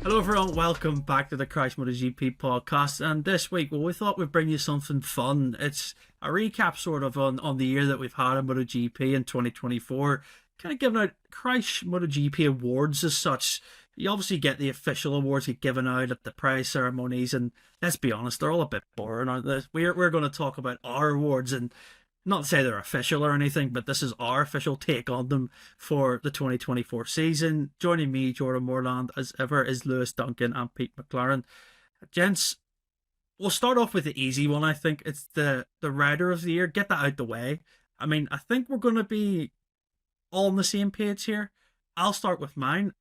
Hello everyone, welcome back to the MotoGP Podcast, and this week, we thought we'd bring you something fun. It's a recap sort of on the year that we've had in MotoGP in 2024, kind of giving out MotoGP awards as such. You obviously get the official awards get given out at the prize ceremonies, and let's be honest, they're all a bit boring, aren't they? We're going to talk about our awards, and not to say they're official or anything, but this is our official take on them for the 2024 season. Joining me, Jordan Moreland, as ever, is Lewis Duncan and Pete McLaren. Gents, we'll start off with the easy one, I think. It's the Rider of the Year. Get that out the way. I mean, I think we're going to be all on the same page here. I'll start with mine.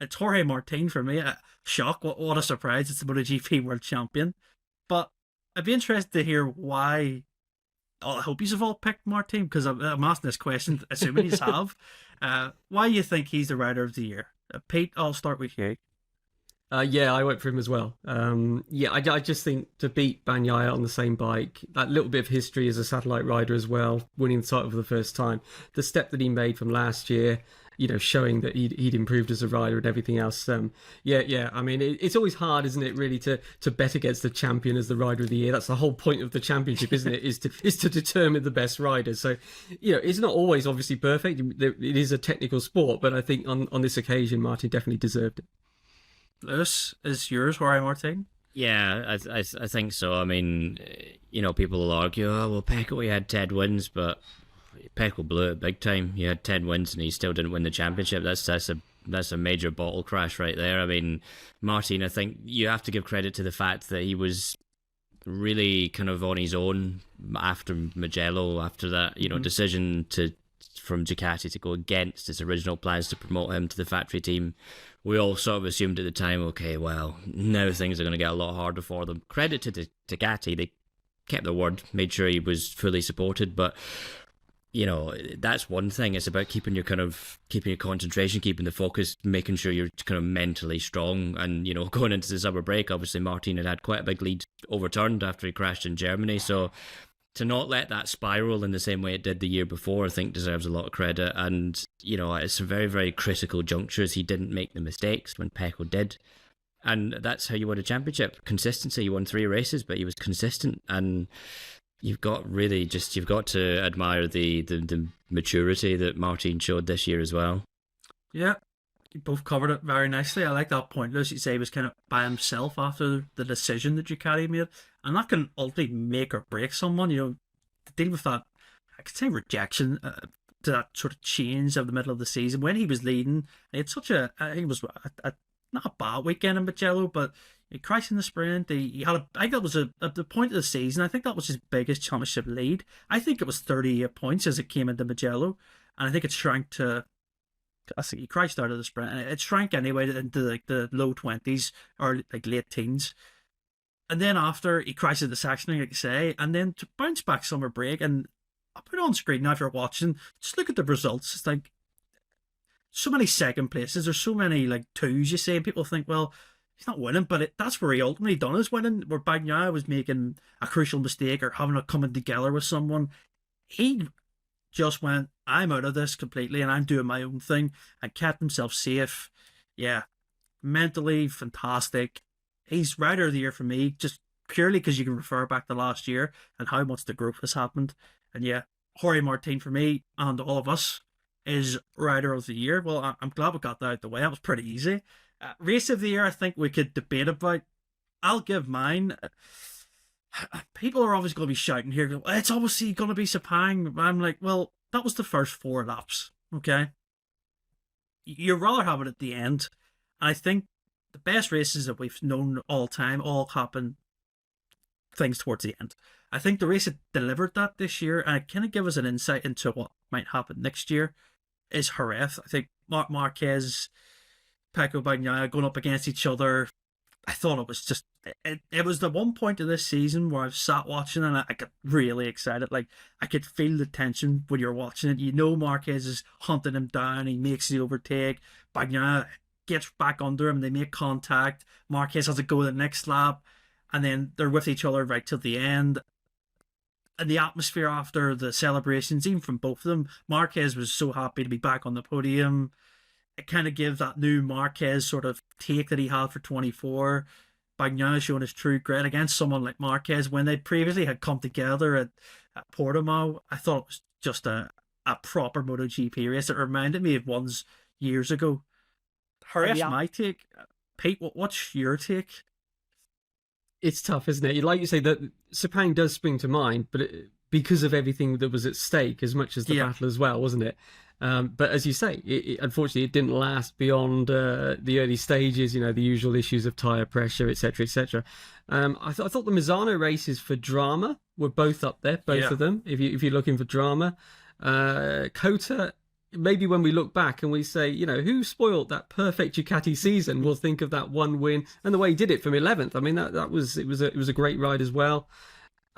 It's Jorge Martin for me. Shock, what a surprise. It's the MotoGP World Champion. But I'd be interested to hear why. I hope you've all picked Martin, because I'm asking this question, assuming you have. Why do you think he's the Rider of the Year? Pete, I'll start with you. Yeah, I went for him as well. I just think to beat Bagnaia on the same bike, that little bit of history as a satellite rider as well, winning the title for the first time, the step that he made from last year, showing that he'd improved as a rider and everything else. I mean, it's always hard, isn't it, really, to bet against the champion as the Rider of the Year. That's the whole point of the championship, isn't it? is to determine the best rider. So, it's not always obviously perfect. It is a technical sport, but I think on this occasion, Martin definitely deserved it. Lewis, is yours Jorge Martin? Yeah, I think so. I mean, people will argue, Pecco, he had 10 wins, but Pecco blew it big time. He had 10 wins and he still didn't win the championship. That's a major bottle crash right there. I mean, Martin, I think you have to give credit to the fact that he was really kind of on his own after Mugello, after that, decision from Ducati to go against his original plans to promote him to the factory team. We all sort of assumed at the time, okay, well, now things are going to get a lot harder for them. Credit to Ducati, they kept their word, made sure he was fully supported, but that's one thing. It's about keeping your concentration, keeping the focus, making sure you're kind of mentally strong. And, going into the summer break, obviously Martin had quite a big lead overturned after he crashed in Germany. So to not let that spiral in the same way it did the year before, I think deserves a lot of credit. And, at some very, very critical junctures, he didn't make the mistakes when Pecco did. And that's how you win a championship. Consistency. He won 3 races, but he was consistent. And you've got to admire the maturity that Martin showed this year as well. Yeah, you both covered it very nicely. I like that point. As you say, he was kind of by himself after the decision that Ducati made, and that can ultimately make or break someone. To deal with that, I could say rejection, to that sort of change of the middle of the season when he was leading. He had such I think it was not a bad weekend in Mugello, but he crashed in the sprint. He had I think that was at the point of the season, I think that was his biggest championship lead. I think it was 38 points as it came into Mugello, and I think it shrank to, I think he crashed out of the sprint, and it shrank anyway into like the low 20s or like late teens. And then after he crashed in the Saxony, like you say, and then to bounce back summer break, and I'll put it on screen now if you're watching, just look at the results. It's like so many second places, there's so many like twos, you say, and people think, well, he's not winning, but that's where he ultimately done his winning, where Bagnaia was making a crucial mistake or having a coming together with someone. He just went, I'm out of this completely and I'm doing my own thing, and kept himself safe. Yeah, mentally fantastic. He's Rider of the Year for me, just purely because you can refer back to last year and how much the growth has happened. And yeah, Jorge Martin for me and all of us is Rider of the Year. Well, I'm glad we got that out the way. That was pretty easy. Race of the Year, I think we could debate about. I'll give mine. People are obviously going to be shouting here, it's obviously going to be Sepang. I'm like, well, that was the first 4 laps, okay? You'd rather have it at the end. And I think the best races that we've known all time all happen things towards the end. I think the race that delivered that this year, and it kind of give us an insight into what might happen next year, is Jerez. I think Marc Marquez, Pecco, Bagnaia going up against each other. I thought it was just, it was the one point of this season where I've sat watching and I got really excited. Like, I could feel the tension when you're watching it. Marquez is hunting him down. He makes the overtake. Bagnaia gets back under him. They make contact. Marquez has to go the next lap. And then they're with each other right till the end. And the atmosphere after the celebrations, even from both of them, Marquez was so happy to be back on the podium. it kind of gives that new Marquez sort of take that he had for 24. Bagnaia showing his true grit against someone like Marquez when they previously had come together at Portimao. I thought it was just a proper MotoGP race. It reminded me of ones years ago. That's my take. Pete, what's your take? It's tough, isn't it? Like you say, that Sepang does spring to mind, but because of everything that was at stake, as much as the battle as well, wasn't it? But as you say, unfortunately, it didn't last beyond the early stages. You know, the usual issues of tyre pressure, etc., etc. I thought the Misano races for drama were both up there, both of them. If you're looking for drama, Kota. Maybe when we look back and we say, you know, who spoiled that perfect Ducati season, we'll think of that one win and the way he did it from 11th. I mean, it was a great ride as well.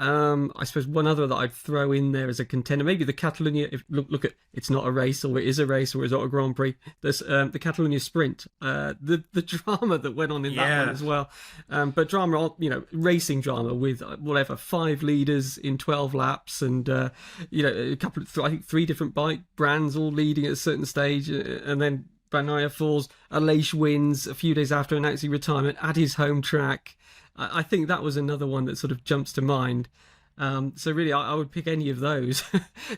I suppose one other that I'd throw in there as a contender, maybe the Catalunya. If look at, it's not a race, or it is a race, or it's not a Grand Prix. There's the Catalunya Sprint, the drama that went on in that one as well. But drama, you know, racing drama with 5 leaders in 12 laps, and you know, a couple of I think 3 different bike brands all leading at a certain stage, and then Bagnaia falls. Aleix wins a few days after announcing retirement at his home track. I think that was another one that sort of jumps to mind. So really, I would pick any of those,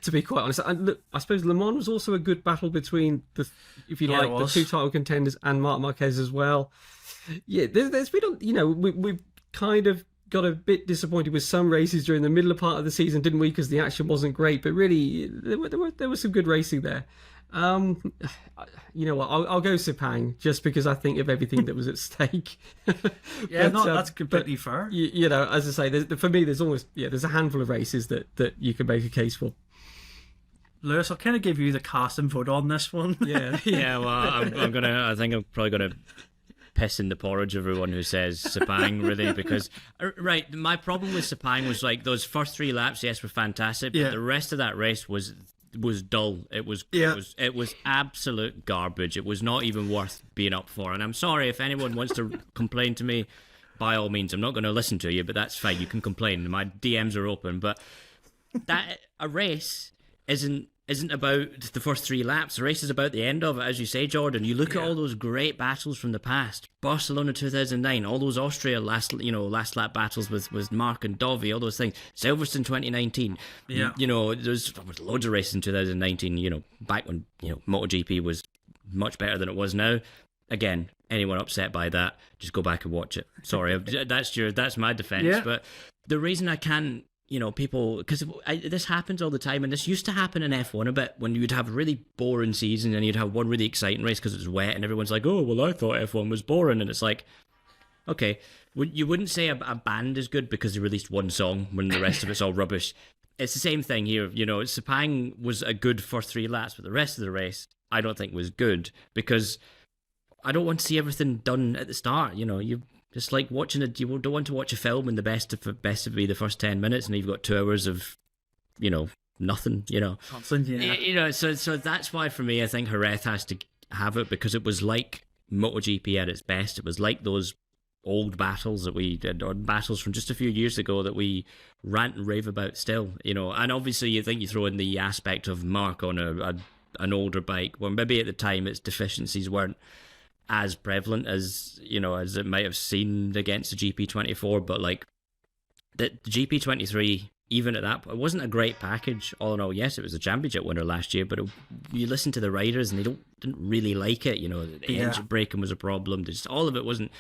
to be quite honest. And look, I suppose Le Mans was also a good battle between the 2 title contenders and Marc Marquez as well. Yeah, there's been, you know, we've kind of got a bit disappointed with some races during the middle part of the season, didn't we? Because the action wasn't great, but really, there was some good racing there. You know what? I'll go Sepang just because I think of everything that was at stake. That's completely fair. You know, as I say, for me, there's a handful of races that you can make a case for. Lewis, I'll kind of give you the cast and vote on this one. Yeah. Well, I think I'm probably gonna piss in the porridge of everyone who says Sepang, really, because my problem with Sepang was like those first 3 laps, yes, were fantastic, but the rest of that race was dull. It was absolute garbage. It was not even worth being up for. And I'm sorry if anyone wants to complain to me, by all means. I'm not going to listen to you, but that's fine. You can complain. My DMs are open. But that a race isn't about the first 3 laps. The race is about the end of it, as you say, Jordan. You look at all those great battles from the past. Barcelona 2009, all those Austria last lap battles with Mark and Dovi, all those things. Silverstone 2019. Yeah. You know, there was loads of races in 2019, you know, back when, you know, MotoGP was much better than it was now. Again, anyone upset by that, just go back and watch it. Sorry, that's my defense. Yeah. But the reason I can't, you know, people, because this happens all the time, and this used to happen in F1 a bit, when you'd have a really boring season and you'd have one really exciting race because it was wet and everyone's like, oh, well, I thought F1 was boring. And it's like, okay, you wouldn't say a band is good because they released one song when the rest of it's all rubbish. It's the same thing here. You know, Sepang was a good first 3 laps, but the rest of the race I don't think was good, because I don't want to see everything done at the start. You know, it's like watching you don't want to watch a film and the best of be the first 10 minutes, and you've got 2 hours of, you know, nothing, you know. Constant, yeah. You know, so that's why for me I think Jerez has to have it, because it was like MotoGP at its best. It was like those old battles that we did, or battles from just a few years ago that we rant and rave about still, you know. And obviously you think you throw in the aspect of Mark on an older bike, where maybe at the time its deficiencies weren't as prevalent as, you know, as it might have seemed against the GP24, but like the GP23, even at that point, it wasn't a great package all in all. Yes, it was a championship winner last year, but you listen to the riders and they didn't really like it. You know, the engine braking was a problem. Just all of it wasn't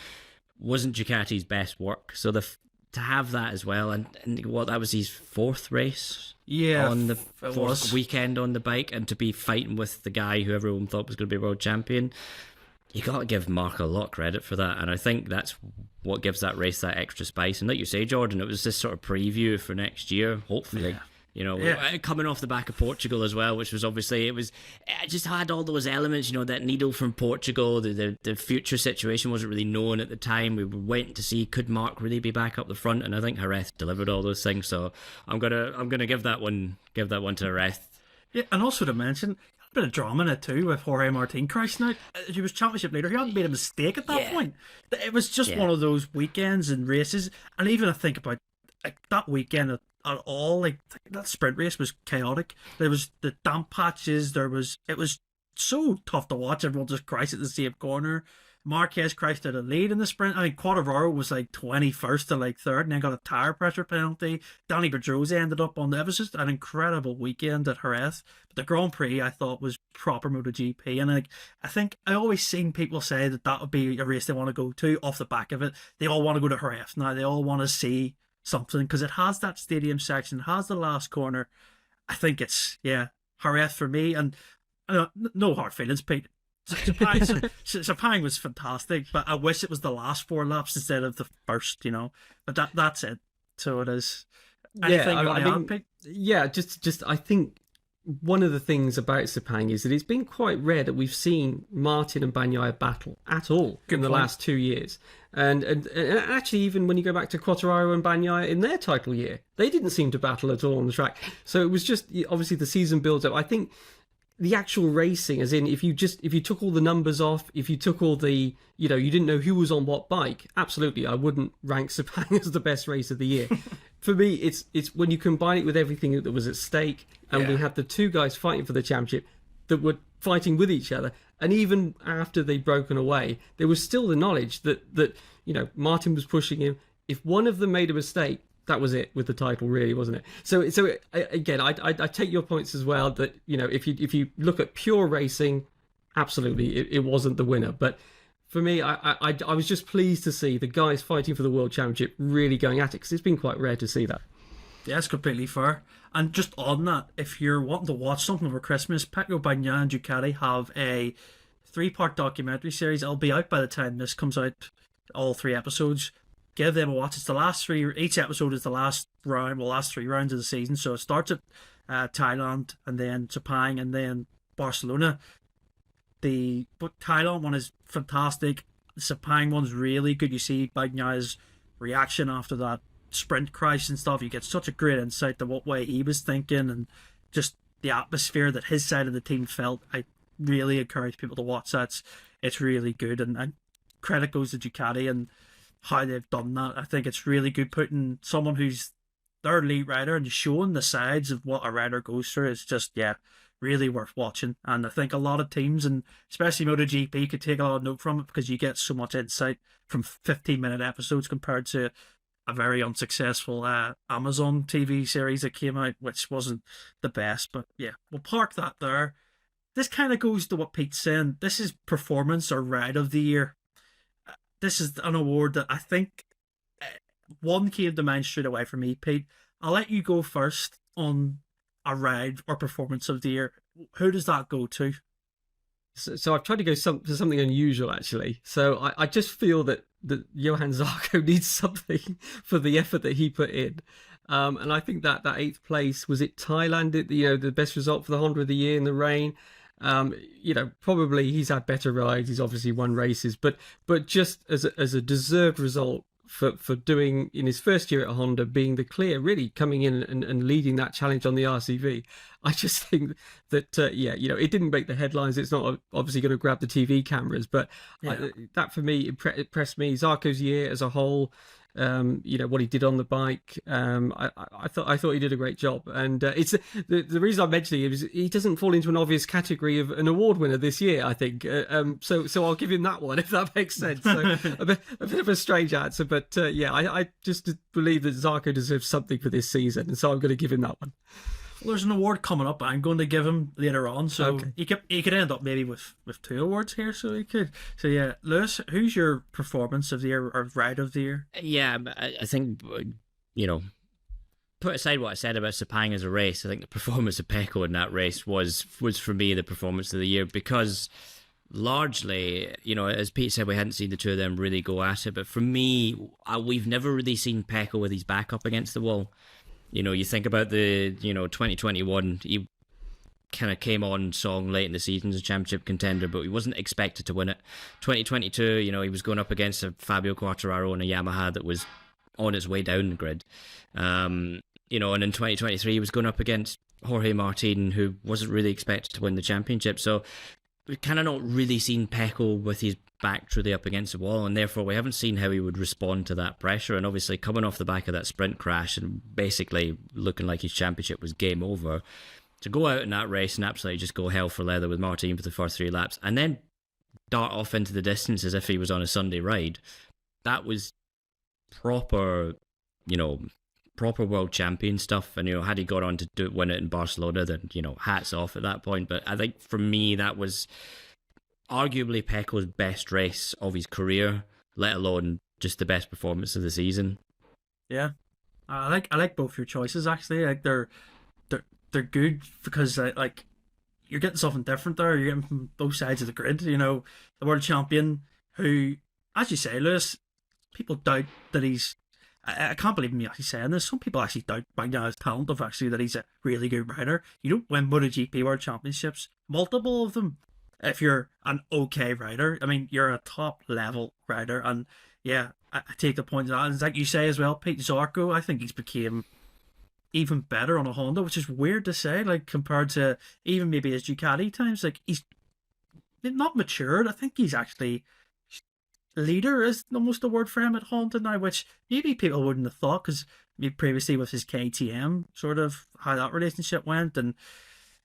Ducati's best work. So to have that as well, and that was his 4th race on the 4th weekend on the bike, and to be fighting with the guy who everyone thought was going to be world champion. You got to give Mark a lot of credit for that, and I think that's what gives that race that extra spice. And like you say, Jordan, it was this sort of preview for next year, hopefully. You know, coming off the back of Portugal as well, which was obviously, it just had all those elements, you know, that needle from Portugal, the future situation wasn't really known at the time. We were waiting to see, could Mark really be back up the front? And I think Jerez delivered all those things. So I'm gonna give that one to Jerez. Yeah, and also to mention, a bit of drama in it too, with Jorge Martin crashing out. He was championship leader. He hadn't made a mistake at that point. It was just one of those weekends and races. And even I think about like that weekend at all, like that sprint race was chaotic. There was the damp patches. It was so tough to watch. Everyone just crashed at the same corner. Marquez crashed at a lead in the sprint. I mean, Quartararo was like 21st to like 3rd and then got a tire pressure penalty. Danny Pedrosa ended up on it was just an incredible weekend at Jerez. But the Grand Prix I thought was proper MotoGP. And like, I think I always seen people say that would be a race they want to go to off the back of it. They all want to go to Jerez now. They all want to see something because it has that stadium section, it has the last corner. I think it's, Jerez for me. And no hard feelings, Pete. Sepang was fantastic, but I wish it was the last 4 laps instead of the first, But that's it. So it is. Anything you want to add, Pete? Yeah, just I think one of the things about Sepang is that it's been quite rare that we've seen Martin and Bagnaia battle at all in the last 2 years. And actually, even when you go back to Quartararo and Bagnaia in their title year, they didn't seem to battle at all on the track. So it was just, obviously, the season builds up. I think the actual racing, as in if you took all the numbers off, if you took all the, you didn't know who was on what bike, absolutely, I wouldn't rank Sepang as the best race of the year. For me, it's when you combine it with everything that was at stake, and we had the 2 guys fighting for the championship that were fighting with each other, and even after they'd broken away, there was still the knowledge that Martin was pushing him. If one of them made a mistake, that was it with the title, really, wasn't it? So again, I take your points as well. That if you look at pure racing, absolutely, it wasn't the winner. But for me, I was just pleased to see the guys fighting for the world championship really going at it, because it's been quite rare to see that. Yeah, it's completely fair. And just on that, if you're wanting to watch something over Christmas, Pecco Bagnaia and Ducati have a 3-part documentary series. It'll be out by the time this comes out, all 3 episodes. Give them a watch. It's the last 3. Each episode is the last 3 rounds of the season. So it starts at Thailand, and then Sepang, and then Barcelona. The Thailand one is fantastic. The Sepang one's really good. You see Bagnaia's reaction after that sprint crash and stuff. You get such a great insight to what way he was thinking, and just the atmosphere that his side of the team felt. I really encourage people to watch that. It's really good, and credit goes to Ducati and how they've done that. I think it's really good putting someone who's their lead rider and showing the sides of what a rider goes through. It's just, really worth watching. And I think a lot of teams, and especially MotoGP, could take a lot of note from it, because you get so much insight from 15-minute episodes compared to a very unsuccessful Amazon TV series that came out, which wasn't the best. But we'll park that there. This kind of goes to what Pete's saying. This is performance or ride of the year. This is an award that I think one came to mind straight away for me, Pete. I'll let you go first on a ride or performance of the year. Who does that go to? So I've tried to go for something unusual, actually. So I just feel that Johann Zarco needs something for the effort that he put in. And I think that 8th place, was it Thailand, the best result for the Honda of the year in the rain. Probably he's had better rides. He's obviously won races, but just as a deserved result for doing in his first year at Honda, being the clear, really coming in and leading that challenge on the RCV. I just think that it didn't make the headlines. It's not obviously going to grab the TV cameras, but that for me impressed me. Zarco's year as a whole. What he did on the bike. I thought he did a great job, and it's the reason I'm mentioning him is he doesn't fall into an obvious category of an award winner this year, I think. So I'll give him that one, if that makes sense. So a bit of a strange answer, but I just believe that Zarco deserves something for this season, and so I'm going to give him that one. Well, there's an award coming up I'm going to give him later on, so he could end up maybe with 2 awards here, so he could. So Lewis, who's your performance of the year or ride of the year? Yeah, I think, put aside what I said about Sepang as a race, I think the performance of Pecco in that race was for me the performance of the year, because largely, as Pete said, we hadn't seen the 2 of them really go at it, but for me, we've never really seen Pecco with his back up against the wall. You think about the, 2021, he kind of came on song late in the season as a championship contender, but he wasn't expected to win it. 2022, he was going up against a Fabio Quartararo and a Yamaha that was on its way down the grid. And in 2023, he was going up against Jorge Martin, who wasn't really expected to win the championship. So we've kind of not really seen Pecco with his back truly up against the wall, and therefore we haven't seen how he would respond to that pressure. And obviously coming off the back of that sprint crash and basically looking like his championship was game over, to go out in that race and absolutely just go hell for leather with Martin for the first 3 laps, and then dart off into the distance as if he was on a Sunday ride. That was proper, proper world champion stuff. And, had he gone on to win it in Barcelona, then, hats off at that point. But I think for me, that was arguably Pecco's best race of his career, let alone just the best performance of the season. Yeah. I like both your choices, actually. Like they're good because like you're getting something different there. You're getting from both sides of the grid. The world champion who, as you say, Lewis, people doubt that he's. I can't believe me actually saying this. Some people actually doubt Bagnaio's talent of actually that he's a really good rider. You don't win MotoGP World Championships, multiple of them, if you're an okay rider. I mean, you're a top level rider, and yeah, I take the point of that. And like you say as well, Pete Zarco, I think he's became even better on a Honda, which is weird to say, like compared to even maybe his Ducati times. Like he's not matured. I think he's actually leader is almost a word for him at Honda now, which maybe people wouldn't have thought because previously with his KTM, sort of how that relationship went, and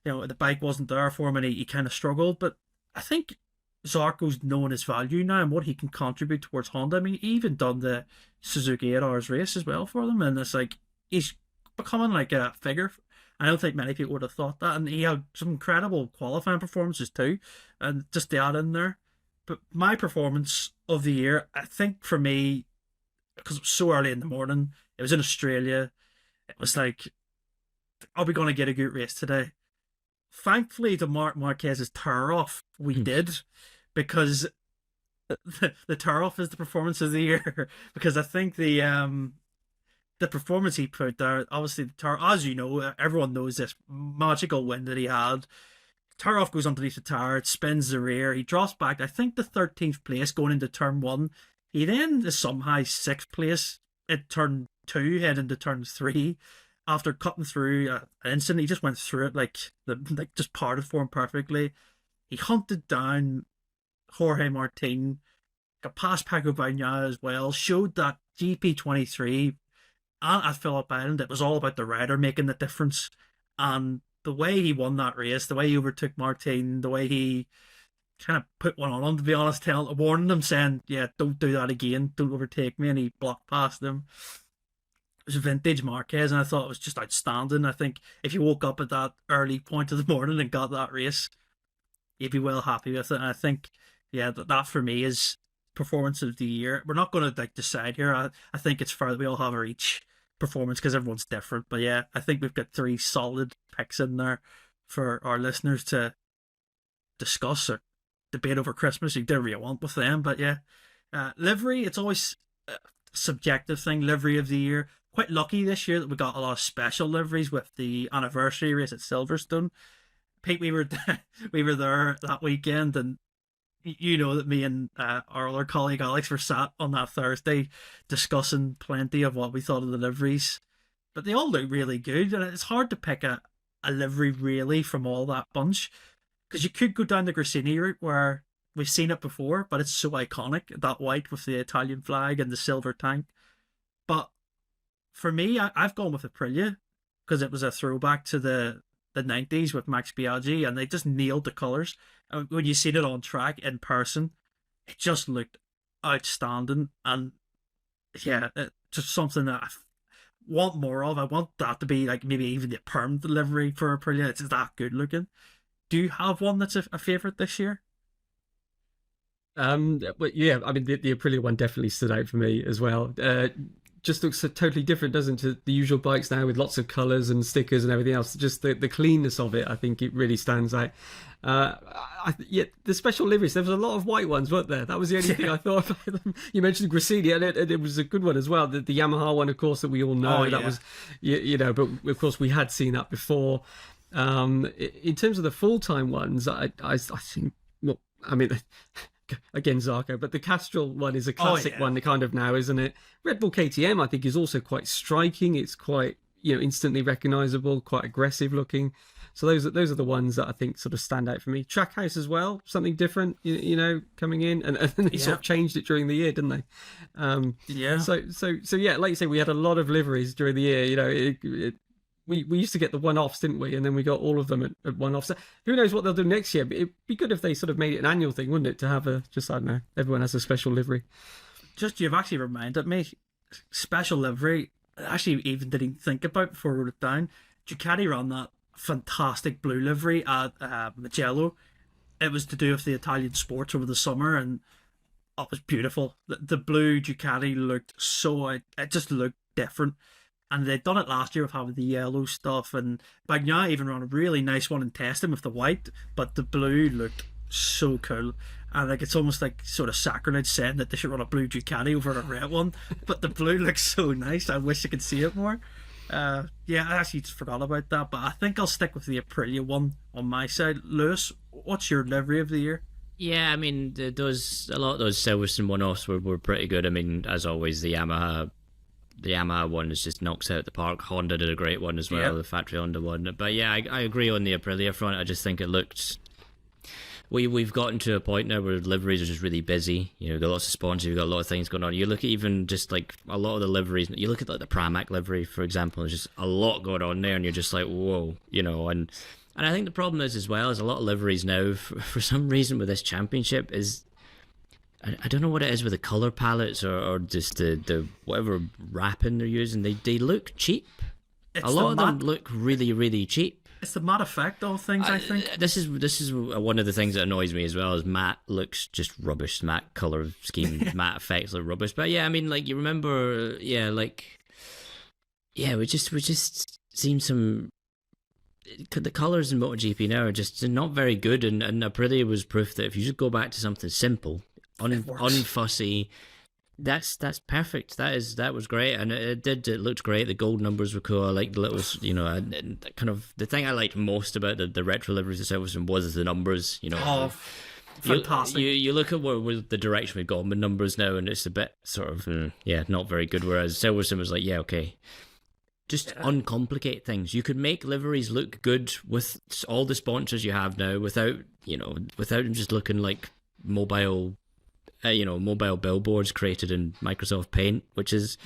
the bike wasn't there for him and he kind of struggled. But I think Zarco's knowing his value now and what he can contribute towards Honda. I mean, he even done the Suzuki 8 Hours race as well for them, and it's like he's becoming like a figure. I don't think many people would have thought that, and he had some incredible qualifying performances too, and just to add in there. But my performance of the year, I think for me, because it was so early in the morning, it was in Australia, it was like, are we going to get a good race today? Thankfully, the Marc Marquez's tear-off, we did, because the tear-off is the performance of the year. Because I think the performance he put there, obviously, as you know, everyone knows this magical win that he had. Tear-off goes underneath the tire, it spins the rear, he drops back, I think the 13th place going into turn 1. He then is somehow 6th place at turn 2, heading into turn 3. After cutting through an instant, he just went through it like just parted for him perfectly. He hunted down Jorge Martin, got past Paco Bagnaia as well, showed that GP23 and at Phillip Island, it was all about the rider making the difference. And the way he won that race, the way he overtook Martin, the way he kind of put one on him, to be honest, warning him, saying, yeah, don't do that again, don't overtake me, and he blocked past him. It was vintage Marquez, and I thought it was just outstanding. I think if you woke up at that early point of the morning and got that race, you'd be well happy with it. And I think, yeah, that for me is performance of the year. We're not going to decide here. I think it's fair that we all have our each performance because everyone's different. But yeah, I think we've got 3 solid picks in there for our listeners to discuss or debate over Christmas. You do whatever you want with them. But yeah, livery, it's always a subjective thing. Livery of the year. Quite lucky this year that we got a lot of special liveries with the anniversary race at Silverstone. Pete, we were there that weekend, and you know that me and our other colleague Alex were sat on that Thursday discussing plenty of what we thought of the liveries. But they all look really good, and it's hard to pick a livery really from all that bunch, because you could go down the Grassini route where we've seen it before, but it's so iconic, that white with the Italian flag and the silver tank. But for me, I've gone with Aprilia because it was a throwback to the 90s with Max Biaggi, and they just nailed the colours. And when you seen it on track in person, it just looked outstanding. And yeah, it's just something that I want more of. I want that to be like maybe even the perm delivery for Aprilia. It's that good looking. Do you have one that's a favourite this year? But yeah, I mean the Aprilia one definitely stood out for me as well. Just looks so totally different, doesn't it, to the usual bikes now with lots of colours and stickers and everything else. Just the cleanness of it, I think it really stands out. Yeah, the special liveries, there was a lot of white ones, weren't there? That was the only thing I thought about them. You mentioned Grassini, and it was a good one as well. The Yamaha one, of course, that we all know. That was, but of course we had seen that before. In terms of the full-time ones, I think, well, I mean... Again, Zarco, but the Castrol one is a classic one kind of now, isn't it? Red Bull KTM, I think, is also quite striking. It's quite, instantly recognisable, quite aggressive looking. So those are the ones that I think sort of stand out for me. Trackhouse as well, something different, coming in, and they sort of changed it during the year, didn't they? So yeah, like you say, we had a lot of liveries during the year. We used to get the one-offs, didn't we? And then we got all of them at one-offs. So who knows what they'll do next year? But it'd be good if they sort of made it an annual thing, wouldn't it? To have I don't know, everyone has a special livery. You've actually reminded me, special livery, I actually even didn't think about before I wrote it down. Ducati ran that fantastic blue livery at Mugello. It was to do with the Italian sports over the summer, and it was beautiful. The blue Ducati looked it just looked different. And they'd done it last year with having the yellow stuff, and Bagnaia even ran a really nice one in testing with the white, but the blue looked so cool. And it's almost like sort of sacrilege saying that they should run a blue Ducati over a red one, but the blue looks so nice. I wish I could see it more. I actually just forgot about that, but I think I'll stick with the Aprilia one on my side. Lewis, what's your livery of the year? Yeah, I mean, a lot of those Silverstone one-offs were pretty good. I mean, as always, the Yamaha one is just knocks out the park. Honda did a great one as well, the factory Honda one. But yeah, I agree on the Aprilia front. I just think it looked... We've gotten to a point now where liveries are just really busy. You've got lots of sponsors, you've got a lot of things going on. You look at even just like a lot of the liveries, you look at like the Pramac livery, for example, there's just a lot going on there, and you're just like, whoa, and I think the problem is as well, is a lot of liveries now, for some reason with this championship, is I don't know what it is with the colour palettes or just the whatever wrapping they're using. They look cheap. A lot of them look really, really cheap. It's the matte effect of things, I think. This is one of the things that annoys me as well, is matte looks just rubbish. Matte colour scheme, matte effects look rubbish. But yeah, I mean, like, you remember, we just seen some... The colours in MotoGP now are just not very good, and Aprilia was proof that if you just go back to something simple, unfussy, that's perfect. That was great, and it looked great. The gold numbers were cool. I like the little, kind of the thing I liked most about the retro liveries of Silverstone was the numbers. Fantastic. You look at what the direction we've gone with numbers now, and it's a bit sort of not very good. Whereas Silverstone was like, just uncomplicate things. You could make liveries look good with all the sponsors you have now, without them just looking like mobile billboards created in Microsoft Paint, which is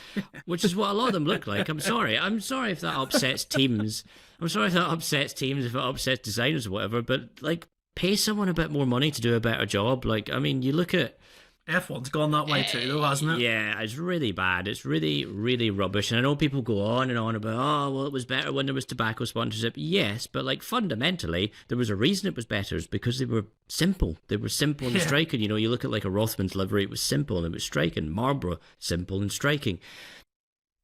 what a lot of them look like. I'm sorry if that upsets teams. If it upsets designers or whatever, but like, pay someone a bit more money to do a better job. Like, I mean, you look at F1's gone that way too, though, hasn't it? Yeah, it's really bad. It's really, really rubbish. And I know people go on and on about, it was better when there was tobacco sponsorship. Yes, but like, fundamentally, there was a reason it was better. It's because they were simple. They were simple and striking. You look at like a Rothman's livery, it was simple and it was striking. Marlboro, simple and striking.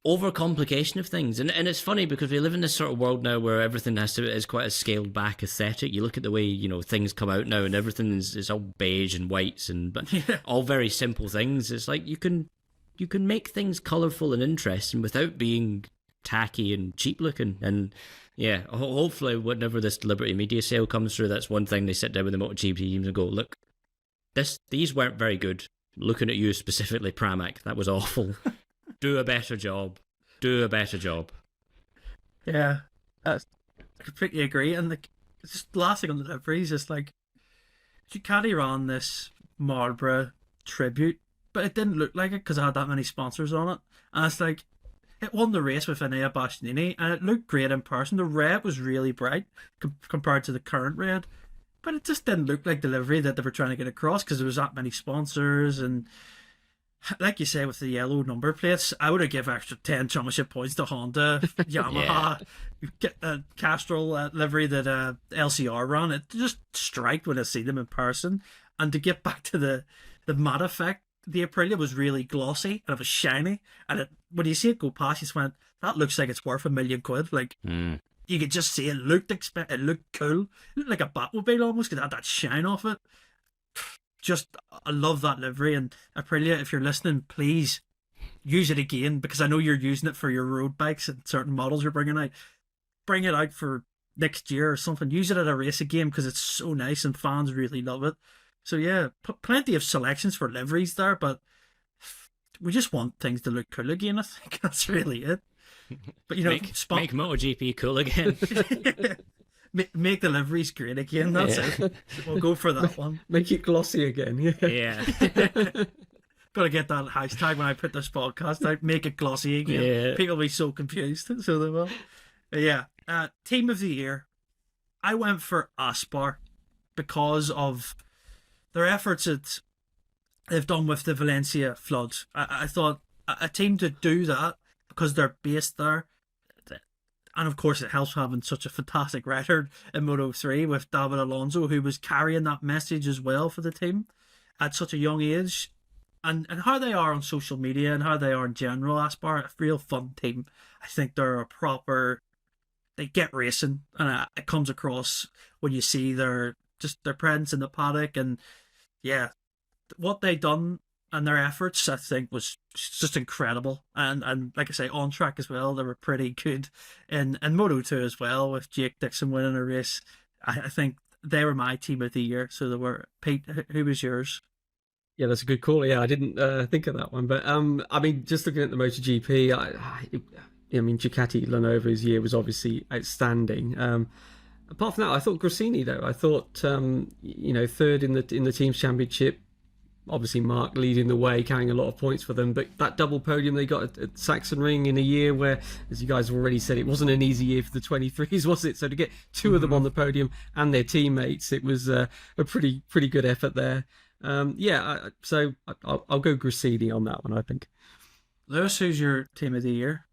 Overcomplication of things, and it's funny because we live in this sort of world now where everything is quite a scaled back aesthetic. You look at the way things come out now, and everything is all beige and whites, but all very simple things. It's like you can make things colourful and interesting without being tacky and cheap looking. And hopefully, whenever this Liberty Media sale comes through, that's one thing they sit down with the MotoGP teams and go, look, these weren't very good. Looking at you specifically, Pramac, that was awful. Do a better job. Yeah, I completely agree. And just the last thing on the liveries is like, Ducati ran this Marlboro tribute, but it didn't look like it because it had that many sponsors on it. And it's like, it won the race with Enea Bastianini, and it looked great in person. The red was really bright compared to the current red, but it just didn't look like the livery that they were trying to get across because there was that many sponsors. And like you say, with the yellow number plates, I would have given extra 10 championship points to Honda, Yamaha, get the Castrol livery that LCR ran. It just striked when I see them in person. And to get back to the matte effect, the Aprilia was really glossy and it was shiny. And when you see it go past, you just went, that looks like it's worth £1 million. Like, you could just see it looked cool. It looked like a Batmobile almost, because it had that shine off it. I love that livery. And Aprilia, if you're listening, please use it again, because I know you're using it for your road bikes and certain models you're bringing out. Bring it out for next year or something. Use it at a race again, because it's so nice and fans really love it. So yeah, plenty of selections for liveries there, but we just want things to look cool again. I think that's really it. But make MotoGP cool again. Make the liveries great again. That's it. We'll go for that one. Make it glossy again. Yeah. Gotta get that hashtag when I put this podcast out. Make it glossy again. Yeah. People will be so confused. So they will. Yeah. Team of the year. I went for Aspar because of their efforts that they've done with the Valencia flood. I thought a team to do that because they're based there, and of course it helps having such a fantastic record in Moto 3 with David Alonso, who was carrying that message as well for the team at such a young age. And how they are on social media and how they are in general, Aspar, a real fun team. I think they're a proper, they get racing, and it comes across when you see their presence in the paddock. And yeah, what they done and their efforts, I think, was just incredible. And like I say, on track as well, they were pretty good in Moto 2 as well, with Jake Dixon winning a race. I think they were my team of the year. So they were. Pete, who was yours? Yeah, that's a good call. Yeah, I didn't think of that one, but I mean, just looking at the MotoGP, I mean, Ducati Lenovo's year was obviously outstanding. Apart from that, I thought Grassini though. I thought third in the team's championship. Obviously, Mark leading the way, carrying a lot of points for them. But that double podium they got at Saxon Ring in a year where, as you guys have already said, it wasn't an easy year for the 23s, was it? So to get two of them on the podium and their teammates, it was a pretty good effort there. So I'll go Grassini on that one, I think. Lewis, who's your team of the year?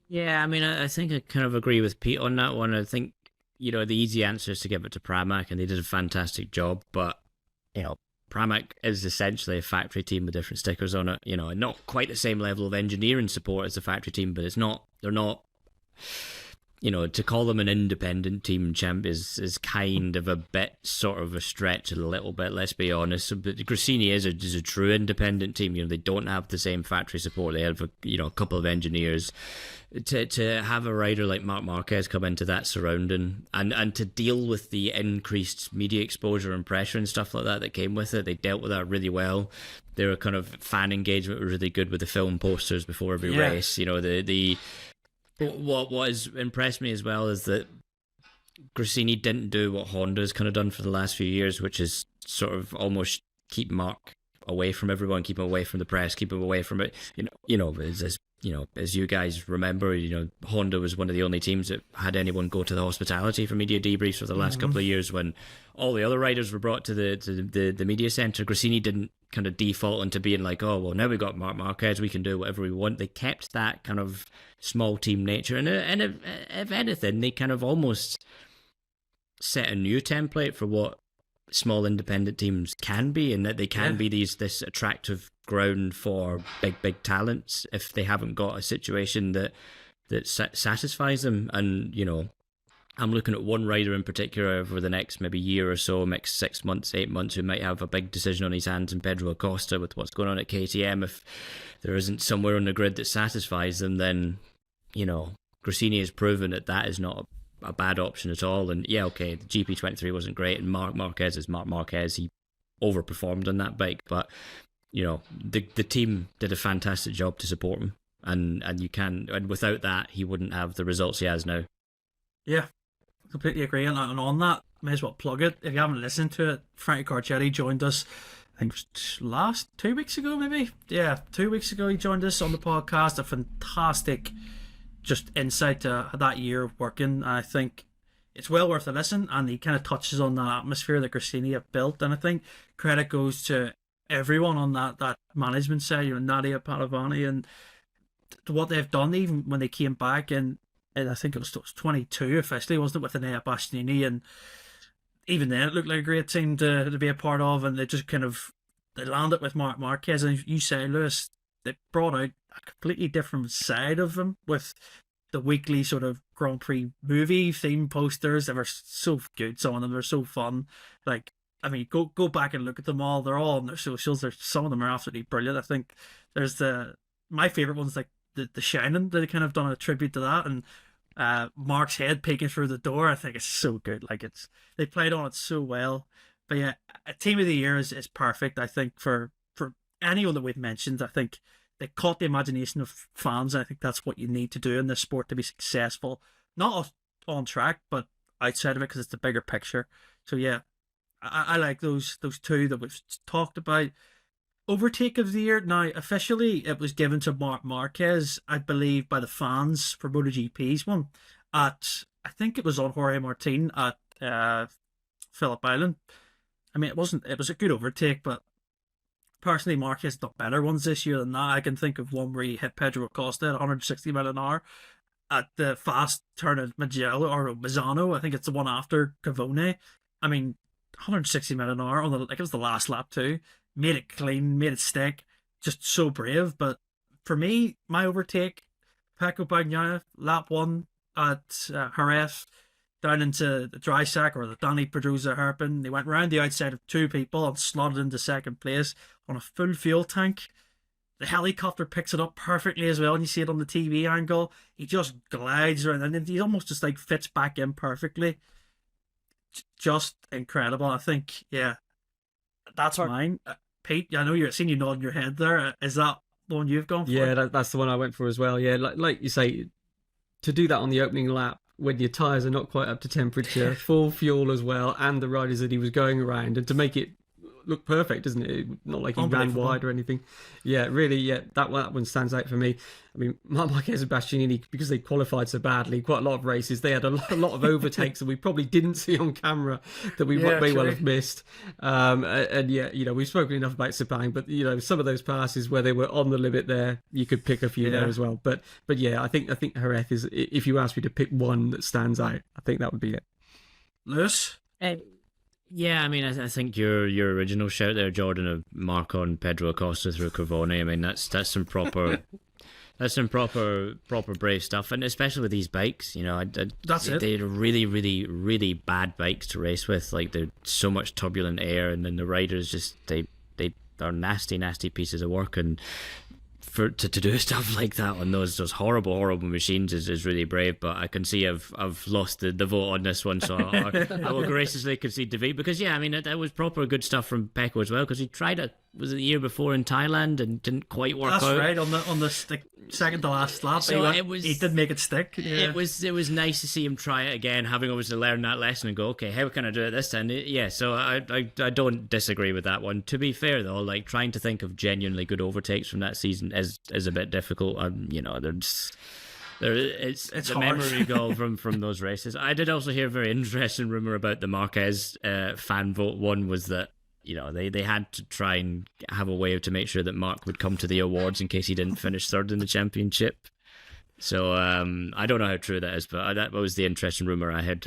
Yeah, I mean, I think I kind of agree with Pete on that one. I think, the easy answer is to give it to Pramac, and they did a fantastic job. But, Pramac is essentially a factory team with different stickers on it. Not quite the same level of engineering support as the factory team, but they're not, to call them an independent team champ is kind of a bit sort of a stretch a little bit, let's be honest. But Grassini is a true independent team. They don't have the same factory support. They have a couple of engineers. To have a rider like Marc Marquez come into that surrounding and to deal with the increased media exposure and pressure and stuff like that came with it, they dealt with that really well. Their kind of fan engagement was really good with the film posters before every race. What has impressed me as well is that Grassini didn't do what Honda's kind of done for the last few years, which is sort of almost keep Mark away from everyone, keep him away from the press, keep him away from it. As you guys remember, Honda was one of the only teams that had anyone go to the hospitality for media debriefs for the last couple of years when all the other riders were brought to the media centre. Grassini didn't kind of default into being like, oh, well, now we've got Marc Marquez, we can do whatever we want. They kept that kind of small team nature. And if anything, they kind of almost set a new template for what small independent teams can be, and that they can be this attractive ground for big talents if they haven't got a situation that satisfies them. And I'm looking at one rider in particular over the next maybe year or so, next 6 months, 8 months, who might have a big decision on his hands, in Pedro Acosta, with what's going on at KTM. If there isn't somewhere on the grid that satisfies them, then Grassini has proven that is not a bad option at all. And the GP23 wasn't great, and Marc Marquez is Marc Marquez. He overperformed on that bike, but the team did a fantastic job to support him, and without that he wouldn't have the results he has now. Yeah, completely agree. And on that, may as well plug it. If you haven't listened to it, Frankie Carcetti joined us, I think it was last 2 weeks ago, maybe. Yeah, 2 weeks ago he joined us on the podcast. A fantastic just insight to that year of working. I think it's well worth a listen, and he kind of touches on that atmosphere that Grassini have built. And I think credit goes to everyone on that management side, Nadia Padovani, and what they've done even when they came back. And I think it was 22 officially, wasn't it, with Enea Bastianini, and even then it looked like a great team to be a part of. And they just they landed with Marc Marquez, and you say, Lewis, they brought out a completely different side of them with the weekly sort of Grand Prix movie theme posters that were so good. Some of them are so fun. Like, I mean, go back and look at them all. They're all on their socials. Some of them are absolutely brilliant. I think there's my favorite one's like the Shining. They kind of done a tribute to that, and Mark's head peeking through the door. I think it's so good. Like, they played on it so well. But yeah, a team of the year is perfect. I think for anyone that we've mentioned, I think they caught the imagination of fans. And I think that's what you need to do in this sport to be successful. Not on track, but outside of it, because it's the bigger picture. So yeah, I like those two that we've talked about. Overtake of the year. Now, officially, it was given to Marc Marquez, I believe, by the fans for MotoGP's one. I think it was on Jorge Martin at Phillip Island. I mean, it was a good overtake, but personally, Marquez done better ones this year than that. I can think of one where he hit Pedro Acosta at 160 miles an hour at the fast turn at Mazzano. I think it's the one after Cavone. I mean, 160 miles an hour it was the last lap too. Made it clean, made it stick. Just so brave. But for me, my overtake, Pecco Bagnaia, lap 1 at Jerez, down into the dry sack or the Danny Pedrosa hairpin. They went round the outside of 2 people and slotted into second place on a full fuel tank. The helicopter picks it up perfectly as well, and you see it on the TV angle. He just glides around, and he almost just like fits back in perfectly. Just incredible. I think, yeah, that's mine. Pete, I know you're seeing you nodding your head there. Is that the one you've gone for? Yeah, that's the one I went for as well. Yeah, like you say, to do that on the opening lap when your tyres are not quite up to temperature, full fuel as well, and the riders that he was going around, and to make it look perfect, isn't it? Not like he ran wide or anything. Yeah, really, yeah, that one stands out for me. I mean, Marc Marquez and Bastianini, because they qualified so badly, quite a lot of races, they had a lot of overtakes that we probably didn't see on camera that we may well have missed. And yeah, we've spoken enough about Sepang, but some of those passes where they were on the limit there, you could pick a few there as well. But yeah, I think Jerez is, if you ask me to pick one that stands out, I think that would be it. Lewis? Yeah, I mean, I think your original shout there, Jordan, of Marco and Pedro Acosta through Cavone. I mean, that's some proper, proper brave stuff, and especially with these bikes, they're really, really, really bad bikes to race with. Like, there's so much turbulent air, and then the riders just they are nasty pieces of work, and to do stuff like that on those horrible machines is really brave. But I can see I've lost the vote on this one, so I will graciously concede defeat, because I mean, that was proper good stuff from Pecco as well, because he tried it, was it the year before in Thailand, and didn't quite work out. That's right, on the second to last lap. So he did make it stick. Yeah. It was nice to see him try it again, having obviously learned that lesson and go, okay, how can I do it this time? Yeah, so I don't disagree with that one. To be fair though, like, trying to think of genuinely good overtakes from that season is a bit difficult. It's the hard. memory goal from those races. I did also hear a very interesting rumor about the Marquez fan vote. One was that they had to try and have a way to make sure that Mark would come to the awards in case he didn't finish third in the championship. So I don't know how true that is, but that was the interesting rumor I had.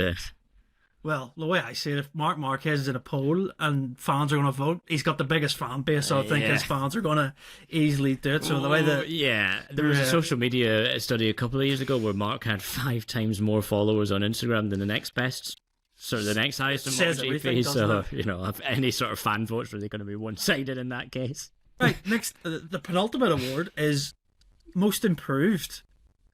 Well, the way I see it, if Marc Marquez is in a poll and fans are going to vote, he's got the biggest fan base, so I think his fans are going to easily do it. So the way that... Yeah, there was a social media study a couple of years ago where Mark had 5 times more followers on Instagram than the next best, so the next highest in MotoGP. So, if any sort of fan vote's really going to be one-sided in that case. Right, next, the penultimate award is Most Improved.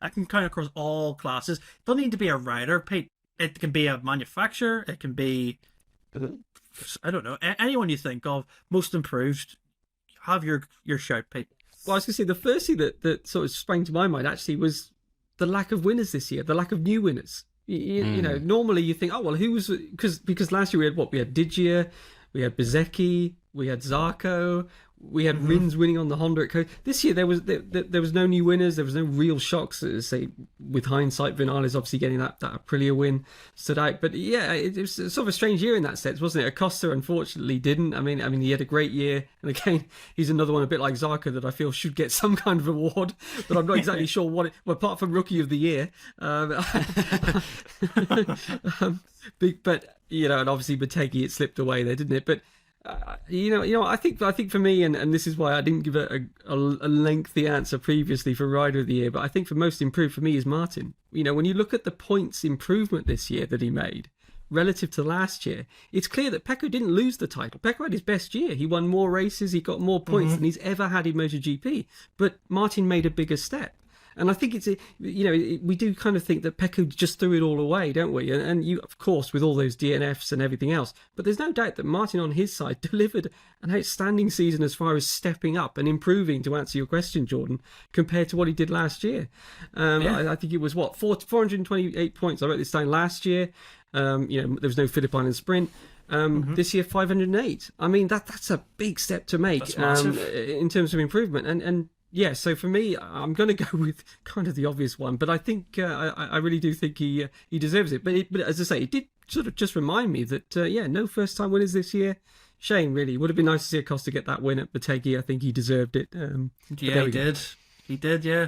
I can count across all classes. Doesn't need to be a rider, Pete. It can be a manufacturer. It can be, I don't know, anyone you think of. Most Improved. Have your shout, Pete. Well, I was going to say, the first thing that sort of sprang to my mind actually was the lack of winners this year, the lack of new winners. You know, normally you think, oh, well, who was... Because last year we had Digia, we had Bezzecchi, we had Zarco, we had Rins winning on the Honda at Coast. This year there was no new winners, there was no real shocks. Say, with hindsight, Vinales obviously getting that Aprilia win stood out. But yeah, it was sort of a strange year in that sense, wasn't it? Acosta unfortunately didn't. I mean he had a great year, and again he's another one a bit like Zarco that I feel should get some kind of award, but I'm not exactly sure what. Well, apart from Rookie of the Year, but and obviously Botteghi, it slipped away there, didn't it? But I think for me, and this is why I didn't give a lengthy answer previously for Rider of the Year, but I think for most improved for me is Martin. When you look at the points improvement this year that he made relative to last year, it's clear that Pecco didn't lose the title. Pecco had his best year. He won more races, he got more points than he's ever had in MotoGP, but Martin made a bigger step. And I think we do kind of think that Pecco just threw it all away, don't we? And you, of course, with all those DNFs and everything else. But there's no doubt that Martin on his side delivered an outstanding season as far as stepping up and improving, to answer your question, Jordan, compared to what he did last year. I think it was, 428 points. I wrote this down last year. There was no Philippine in sprint. This year 508. I mean that's a big step to make in terms of improvement. And yeah, so for me, I'm going to go with kind of the obvious one, but I think I really do think he deserves it. But as I say, it did sort of just remind me that no first time winners this year. Shame, really. Would have been nice to see Acosta get that win at Motegi. I think he deserved it. He did. Yeah.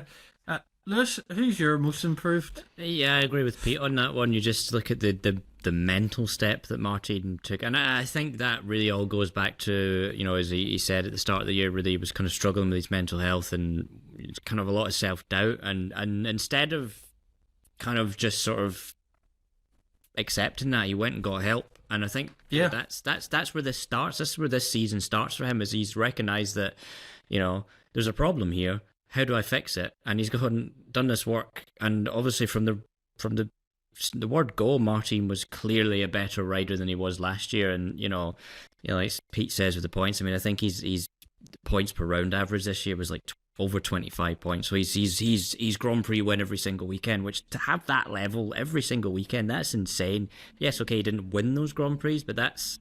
Lewis, who's your most improved? Yeah, I agree with Pete on that one. You just look at the mental step that Martin took, and I think that really all goes back to, as he said at the start of the year, really he was kind of struggling with his mental health and kind of a lot of self-doubt, and instead of kind of just sort of accepting that, he went and got help. And I think that's where this starts. That's where this season starts for him, is he's recognised that, there's a problem here. How do I fix it? And he's gone and done this work. And obviously from the word go, Martin was clearly a better rider than he was last year. And like Pete says with the points, I mean, I think he's points per round average this year was like over 25 points. So he's Grand Prix win every single weekend, which to have that level every single weekend, that's insane. Yes, okay, he didn't win those Grand Prix, but that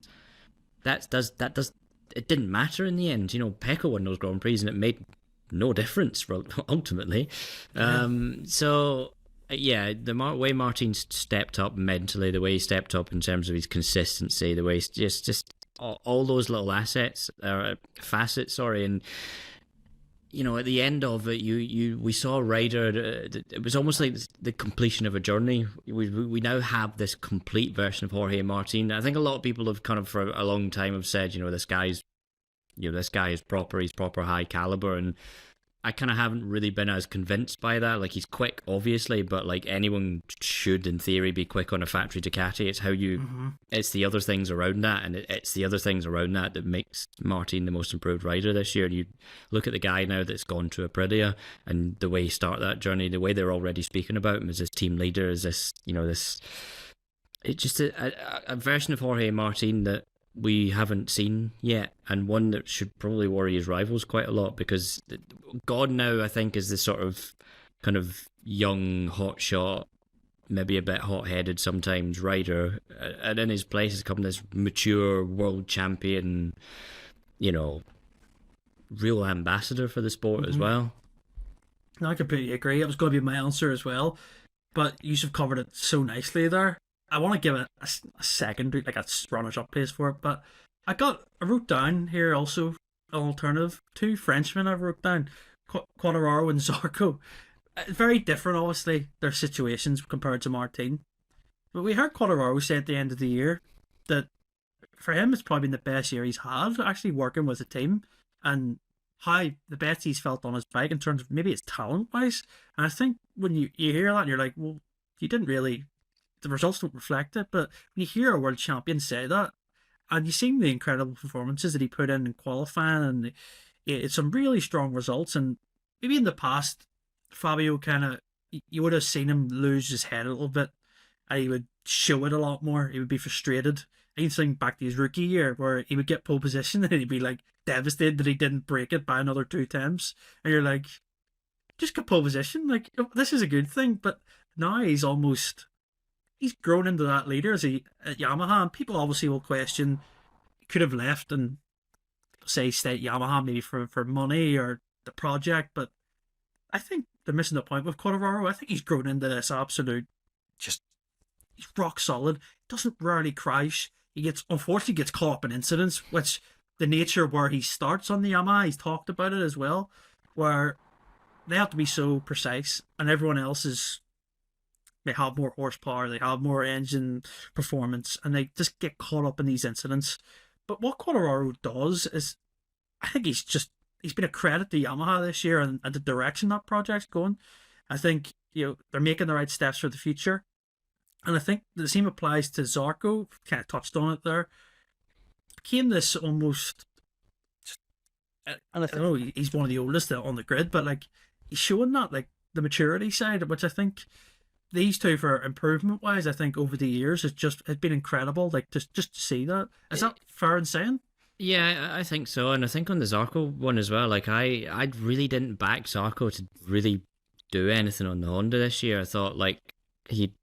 does it didn't matter in the end. Pecco won those Grand Prix and it made no difference ultimately. The way Martin stepped up mentally, the way he stepped up in terms of his consistency, the way he's just all those little facets, and at the end of it, we saw a rider. It was almost like the completion of a journey. We now have this complete version of Jorge Martin. I think a lot of people have kind of for a long time have said, this guy is proper. He's proper high caliber, and I kind of haven't really been as convinced by that. Like, he's quick, obviously, but like anyone should, in theory, be quick on a factory Ducati. It's how it's the other things around that, and it's the other things around that makes Martin the most improved rider this year. And you look at the guy now that's gone to Aprilia, and the way he started that journey, the way they're already speaking about him as his team leader, as this, it's just a version of Jorge Martin that we haven't seen yet, and one that should probably worry his rivals quite a lot, because God now, I think, is this sort of kind of young, hotshot, maybe a bit hot-headed sometimes rider, and in his place has come this mature world champion, real ambassador for the sport as well. No, I completely agree. It was going to be my answer as well, but you've covered it so nicely there. I want to give it a secondary, like a runners-up place for it, but I wrote down here also an alternative. Two Frenchmen I wrote down, Quartararo and Zarco. Very different, obviously, their situations compared to Martin. But we heard Quartararo say at the end of the year that for him it's probably been the best year he's had, actually working with a team, and how the best he's felt on his bike in terms of maybe his talent-wise. And I think when you hear that, you're like, well, you didn't really... The results don't reflect it, but when you hear a world champion say that, and you see the incredible performances that he put in qualifying, and it's some really strong results, and maybe in the past, Fabio you would have seen him lose his head a little bit, and he would show it a lot more. He would be frustrated. I even think back to his rookie year, where he would get pole position, and he'd be like devastated that he didn't break it by another 2 times, and you're like, just get pole position, like, this is a good thing. But now he's grown into that leader at Yamaha, and people obviously will question, could have left and say stay at Yamaha maybe for money or the project, but I think they're missing the point with Quartararo. I think he's grown into this absolute, he's rock solid, doesn't rarely crash. He unfortunately gets caught up in incidents, which the nature where he starts on the Yamaha, he's talked about it as well, where they have to be so precise, and everyone else they have more horsepower, they have more engine performance, and they just get caught up in these incidents. But what Quartararo does is, I think he's been a credit to Yamaha this year and the direction that project's going. I think they're making the right steps for the future, and I think the same applies to Zarco. Kind of touched on it there. Became this almost, and I don't know, he's one of the oldest on the grid, but like he's showing that like the maturity side, which I think. These two, for improvement wise, I think over the years it's been incredible. Like just to see that. Is that fair in saying? Yeah, I think so, and I think on the Zarco one as well. Like I really didn't back Zarco to really do anything on the Honda this year. I thought like he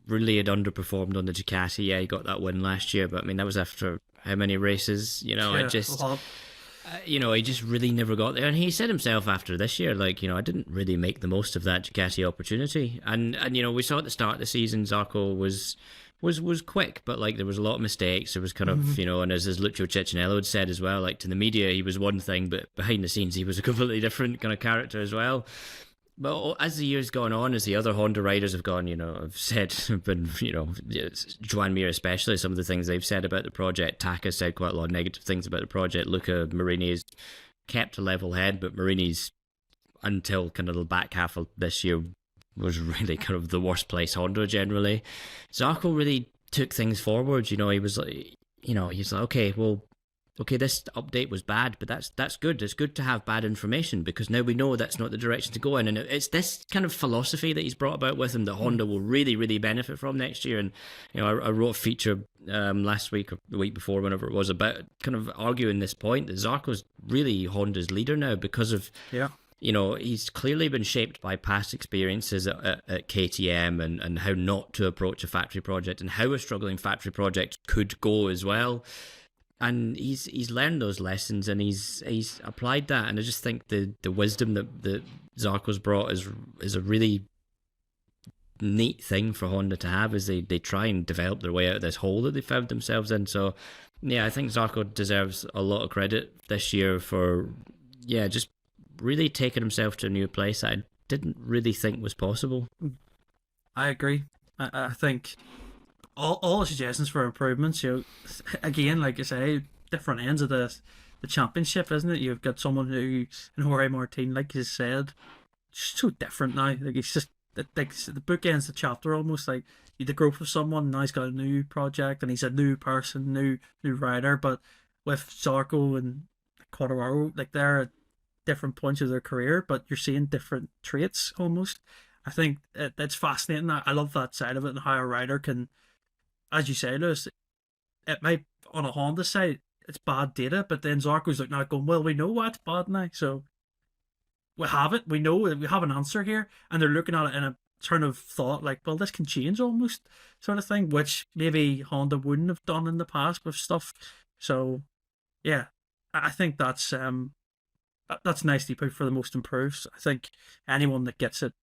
really had underperformed on the Ducati. Yeah, he got that win last year, but I mean, that was after how many races? You know, Yeah, it just, well, he just really never got there. And he said himself after this year, like, I didn't really make the most of that Ducati opportunity. And we saw at the start of the season, Zarco was quick, but like there was a lot of mistakes. There was kind of, and as Lucio Ciccinello had said as well, like to the media he was one thing, but behind the scenes he was a completely different kind of character as well. But as the years gone on, as the other Honda riders have gone, have said, have been, Joan Mir especially, some of the things they've said about the project. Taka said quite a lot of negative things about the project. Luca Marini's kept a level head, but Marini's, until kind of the back half of this year, was really kind of the worst place Honda generally. Zarco really took things forward. He was like, he's like, okay, this update was bad, but that's good. It's good to have bad information because now we know that's not the direction to go in. And it's this kind of philosophy that he's brought about with him that Honda will really, really benefit from next year. And, I wrote a feature last week or the week before, whenever it was, about kind of arguing this point that Zarco's really Honda's leader now because of... Yeah. He's clearly been shaped by past experiences at KTM and how not to approach a factory project and how a struggling factory project could go as well. And he's learned those lessons and he's applied that. And I just think the wisdom that Zarco's brought is a really neat thing for Honda to have as they try and develop their way out of this hole that they found themselves in. So, yeah, I think Zarco deserves a lot of credit this year for, just really taking himself to a new place I didn't really think was possible. I agree. I think all the suggestions for improvements, again, like you say, different ends of the championship, isn't it? You've got someone who, in Jorge Martin, like you said, just so different now. Like he's just like the book ends the chapter almost. Like the growth of someone, now he's got a new project and he's a new person, new rider. But with Zarco and Quartararo, like they're at different points of their career, but you're seeing different traits almost. I think it's fascinating. I love that side of it and how a rider can, as you say, Lewis, it might, on a Honda side, it's bad data, but then Zarco's like now going, well, we know why it's bad now, so we have it, we know, we have an answer here, and they're looking at it in a turn of thought, like, well, this can change almost, sort of thing, which maybe Honda wouldn't have done in the past with stuff. So, yeah, I think that's nicely put for the most improved. I think anyone that gets it,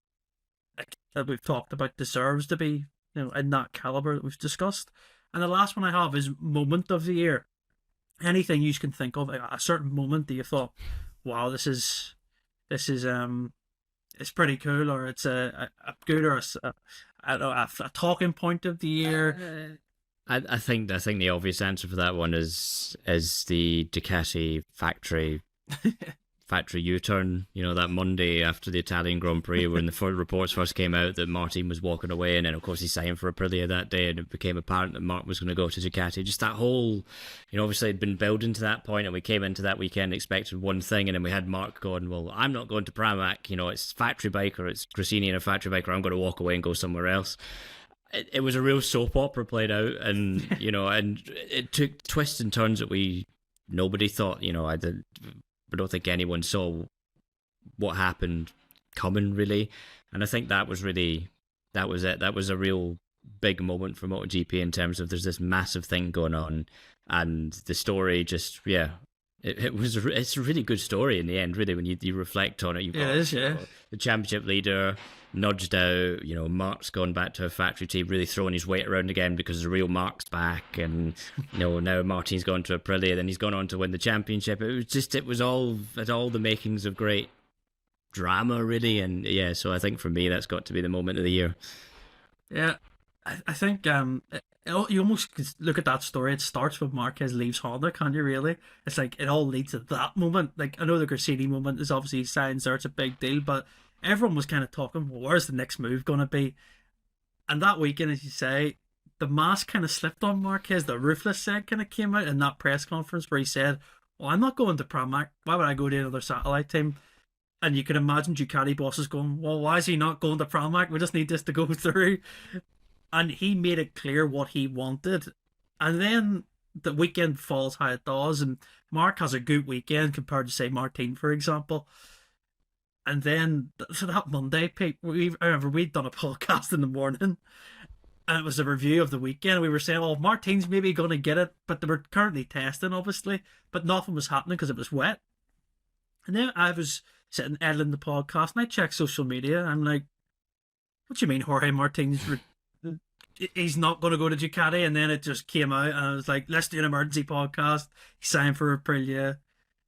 like, that we've talked about, deserves to be, in that caliber that we've discussed. And the last one I have is moment of the year. Anything you can think of, a certain moment that you thought, wow, this is it's pretty cool, or it's a good, or a talking point of the year. I think the obvious answer for that one is the Ducati factory U-turn, that Monday after the Italian Grand Prix when the reports first came out that Martin was walking away, and then of course he signed for Aprilia that day, and it became apparent that Mark was going to go to Ducati. Just that whole, obviously it'd been building to that point, and we came into that weekend expected one thing, and then we had Mark going, well, I'm not going to Pramac, it's factory bike, or it's Gresini in a factory bike, or I'm going to walk away and go somewhere else. It was a real soap opera played out, and and it took twists and turns that nobody thought, I don't think anyone saw what happened coming, really. And I think that was it. That was a real big moment for MotoGP in terms of there's this massive thing going on, and the story just, it's a really good story in the end, really, when you reflect on it. You've got, the championship leader nudged out, Mark's gone back to a factory team, really throwing his weight around again because the real Mark's back, and now Martin's gone to Aprilia, then he's gone on to win the championship. It was all the makings of great drama, really, and so I think for me that's got to be the moment of the year. Yeah, I think you almost look at that story. It starts with Marquez leaves Honda, can't you really? It's like it all leads to that moment. Like, I know the Gresini moment is obviously signs there, it's a big deal, but everyone was kind of talking, well, where's the next move going to be? And that weekend, as you say, the mask kind of slipped on Marquez. The ruthless side kind of came out in that press conference where he said, well, I'm not going to Pramac. Why would I go to another satellite team? And you can imagine Ducati bosses going, well, why is he not going to Pramac? We just need this to go through. And he made it clear what he wanted. And then the weekend falls how it does, and Mark has a good weekend compared to, say, Martin, for example. And then, so that Monday, Pete, I remember we'd done a podcast in the morning, and it was a review of the weekend. We were saying, "Oh, Martin's maybe going to get it," but they were currently testing, obviously, but nothing was happening because it was wet. And then I was sitting editing the podcast, and I checked social media. And I'm like, "What do you mean, Jorge Martin's? He's not going to go to Ducati?" And then it just came out, and I was like, "Let's do an emergency podcast." He signed for Aprilia.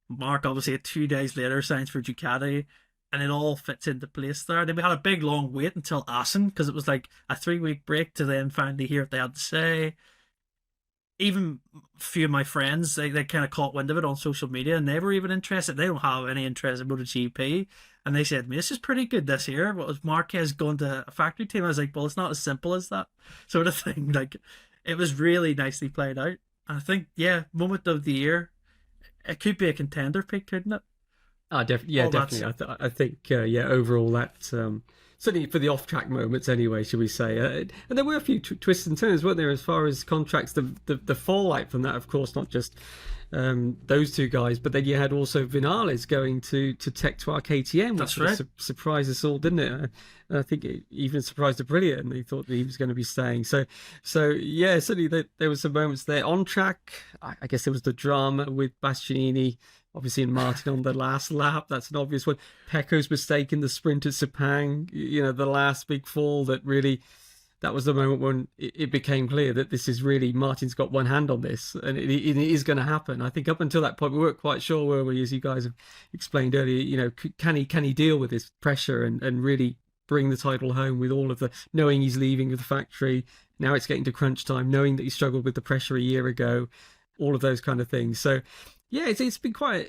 Mark, obviously, 2 days later, signs for Ducati. And it all fits into place there. Then we had a big long wait until Assen, because it was like a 3-week break to then finally hear what they had to say. Even a few of my friends, they kind of caught wind of it on social media, and they were even interested. They don't have any interest in MotoGP. And they said, "This is pretty good this year. What was Marquez going to a factory team?" I was like, "Well, it's not as simple as that," sort of thing. Like, it was really nicely played out. And I think, yeah, moment of the year, it could be a contender pick, couldn't it? Definitely. I think, overall that certainly for the off-track moments, anyway, should we say? And there were a few twists and turns, weren't there, as far as contracts? The fallout from that, of course, not just those two guys, but then you had also Vinales going to Tech2R KTM, which right. Surprised us all, didn't it? I think it even surprised Aprilia, and they thought that he was going to be staying. So yeah, certainly there were some moments there on track. I guess there was the drama with Bastianini, obviously, in Martin on the last lap. That's an obvious one. Pecco's mistake in the sprint at Sepang, the last big fall that was the moment when it became clear that this is really, Martin's got one hand on this, and it is going to happen. I think up until that point, we weren't quite sure, were we, as you guys have explained earlier, can he deal with this pressure and really bring the title home with all of the, knowing he's leaving the factory, now it's getting to crunch time, knowing that he struggled with the pressure a year ago, all of those kind of things. So, yeah, it's been quite,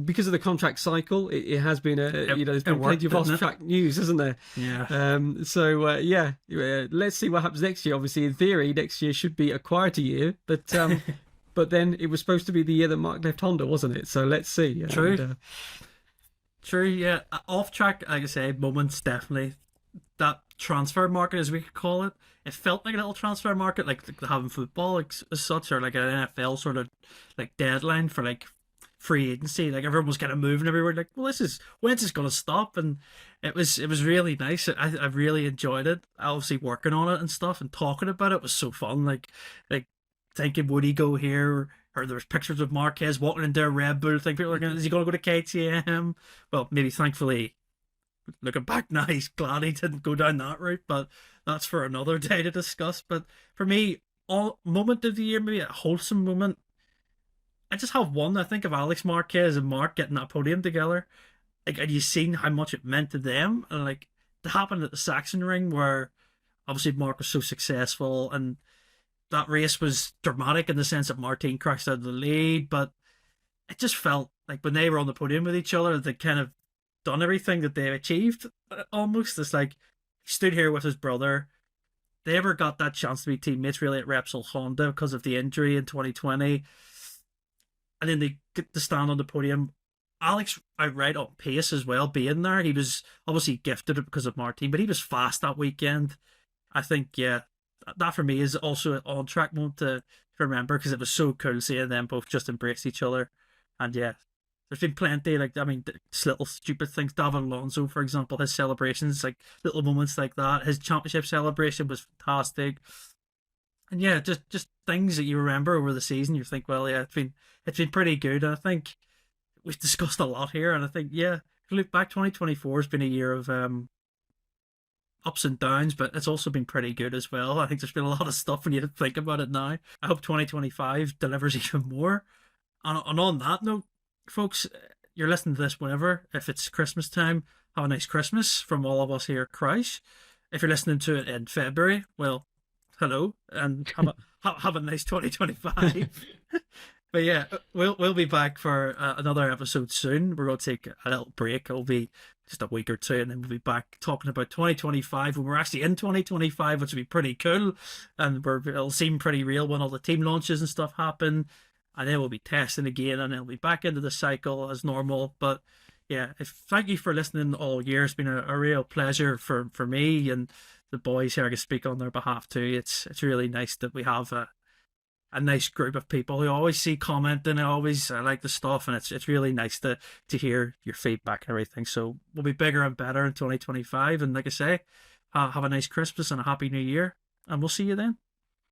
because of the contract cycle, it has been there's been plenty of off-track news, hasn't there? Yeah. Let's see what happens next year. Obviously, in theory, next year should be a quieter year, but but then it was supposed to be the year that Mark left Honda, wasn't it? So let's see. True. True, yeah. Off-track, like I say, moments, definitely. That transfer market, as we could call it, it felt like a little transfer market, like having football, like, as such, or like an NFL sort of like deadline for like free agency. Like, everyone was kind of moving everywhere. Like, well, when's this going to stop? And it was really nice. I really enjoyed it. Obviously, working on it and stuff and talking about it was so fun. Like thinking, would he go here? Or there's pictures of Marquez walking into a Red Bull thing. People are going, is he going to go to KTM? Well, maybe thankfully, looking back now, he's glad he didn't go down that route, but that's for another day to discuss. But for me, all moment of the year, maybe a wholesome moment, I just have one. I think of Alex Marquez and Mark getting that podium together. Like, and you seen how much it meant to them, and like it happened at the Saxon Ring, where obviously Mark was so successful, and that race was dramatic in the sense that Martin crashed out of the lead, but it just felt like when they were on the podium with each other, they kind of done everything that they achieved. Almost, it's like he stood here with his brother. They ever got that chance to be teammates really at Repsol Honda because of the injury in 2020, and then they get to stand on the podium. Alex outright on pace as well, being there. He was obviously gifted it because of Martin, but he was fast that weekend. I think, yeah, that for me is also an on-track moment to remember, because it was so cool seeing them both just embrace each other. And yeah, there's been plenty, like, I mean, just little stupid things. David Alonso, for example, his celebrations, like little moments like that. His championship celebration was fantastic. And yeah, just things that you remember over the season. You think, well, yeah, it's been pretty good. And I think we've discussed a lot here. And I think, yeah, if you look back, 2024 has been a year of ups and downs, but it's also been pretty good as well. I think there's been a lot of stuff when you think about it now. I hope 2025 delivers even more. And on that note, folks, you're listening to this whenever. If it's Christmas time, have a nice Christmas from all of us here at Crouch. If you're listening to it in February, well, hello, and have a nice 2025. But yeah, we'll be back for another episode soon. We're going to take a little break. It'll be just a week or two, and then we'll be back talking about 2025 when we're actually in 2025, which will be pretty cool. And it'll seem pretty real when all the team launches and stuff happen. And then we'll be testing again, and then we'll be back into the cycle as normal. But yeah, thank you for listening all year. It's been a real pleasure for me and the boys here. I can speak on their behalf too. It's really nice that we have a nice group of people who always see commenting. I like the stuff, and it's really nice to hear your feedback and everything. So we'll be bigger and better in 2025. And like I say, have a nice Christmas and a happy New Year. and we'll see you then.